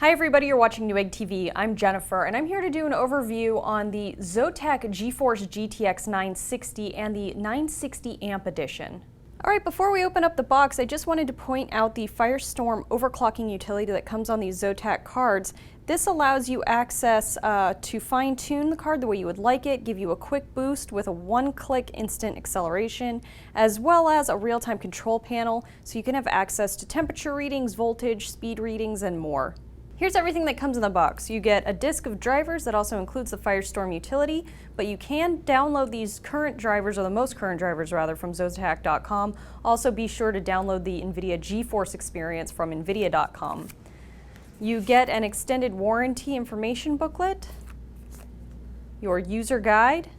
Hi everybody, you're watching Newegg TV. I'm Jennifer and I'm here to do an overview on the Zotac GeForce GTX 960 and the 960 amp edition. Alright, before we open up the box, I just wanted to point out the Firestorm overclocking utility that comes on these Zotac cards. This allows you access to fine-tune the card the way you would like it, give you a quick boost with a one-click instant acceleration, as well as a real-time control panel, so you can have access to temperature readings, voltage, speed readings, and more. Here's everything that comes in the box. You get a disk of drivers that also includes the Firestorm utility, but you can download these current drivers, or the most current drivers rather, from Zotac.com. Also be sure to download the NVIDIA GeForce experience from NVIDIA.com. You get an extended warranty information booklet, your user guide,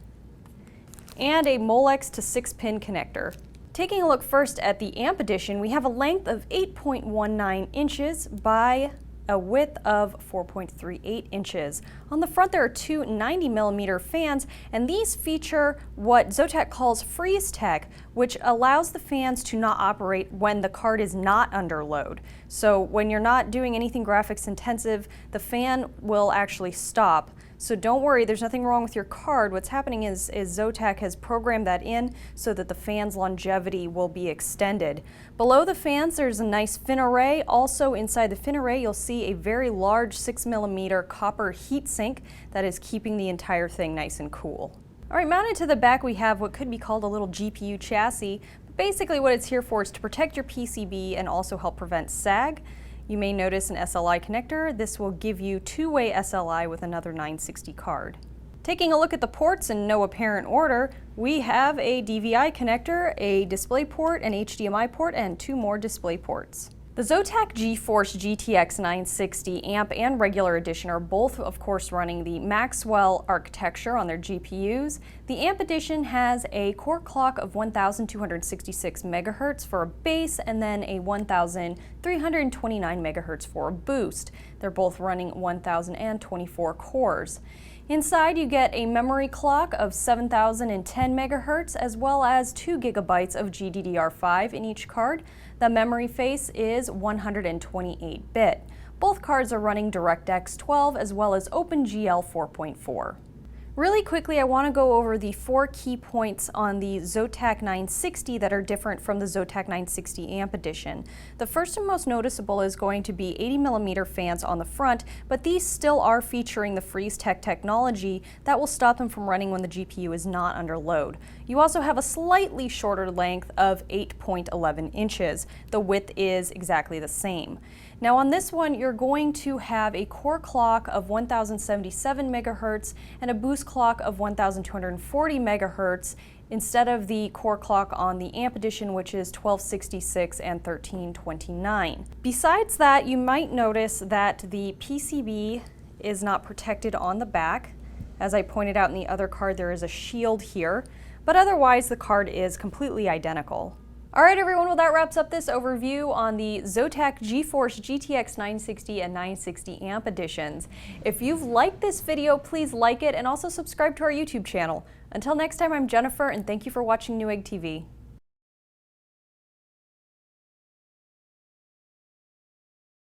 and a Molex to 6-pin connector. Taking a look first at the amp edition, we have a length of 8.19 inches by a width of 4.38 inches. On the front there are two 90mm fans, and these feature what Zotac calls freeze tech, which allows the fans to not operate when the card is not under load. So when you're not doing anything graphics intensive, the fan will actually stop. So don't worry, there's nothing wrong with your card. What's happening is Zotac has programmed that in so that the fan's longevity will be extended. Below the fans, there's a nice fin array. Also inside the fin array, you'll see a very large 6mm copper heatsink that is keeping the entire thing nice and cool. All right, mounted to the back, we have what could be called a little GPU chassis. But basically what it's here for is to protect your PCB and also help prevent sag. You may notice an SLI connector. This will give you two-way SLI with another 960 card. Taking a look at the ports in no apparent order, we have a DVI connector, a DisplayPort, an HDMI port, and two more display ports. The Zotac GeForce GTX 960 amp and regular edition are both, of course, running the Maxwell architecture on their GPUs. The amp edition has a core clock of 1,266 megahertz for a base and then a 1,329 megahertz for a boost. They're both running 1,024 cores. Inside you get a memory clock of 7,010 megahertz as well as 2 gigabytes of GDDR5 in each card. The memory face is 128-bit. Both cards are running DirectX 12 as well as OpenGL 4.4. Really quickly, I want to go over the 4 key points on the Zotac 960 that are different from the Zotac 960 amp edition. The first and most noticeable is going to be 80mm fans on the front, but these still are featuring the freeze tech technology that will stop them from running when the GPU is not under load. You also have a slightly shorter length of 8.11 inches. The width is exactly the same. Now on this one, you're going to have a core clock of 1,077 megahertz and a boost clock of 1,240 megahertz instead of the core clock on the amp edition, which is 1266 and 1329. Besides that, you might notice that the PCB is not protected on the back. As I pointed out in the other card, there is a shield here, but otherwise the card is completely identical. Alright everyone, well that wraps up this overview on the Zotac GeForce GTX 960 and 960 amp editions. If you've liked this video, please like it and also subscribe to our YouTube channel. Until next time, I'm Jennifer and thank you for watching Newegg TV.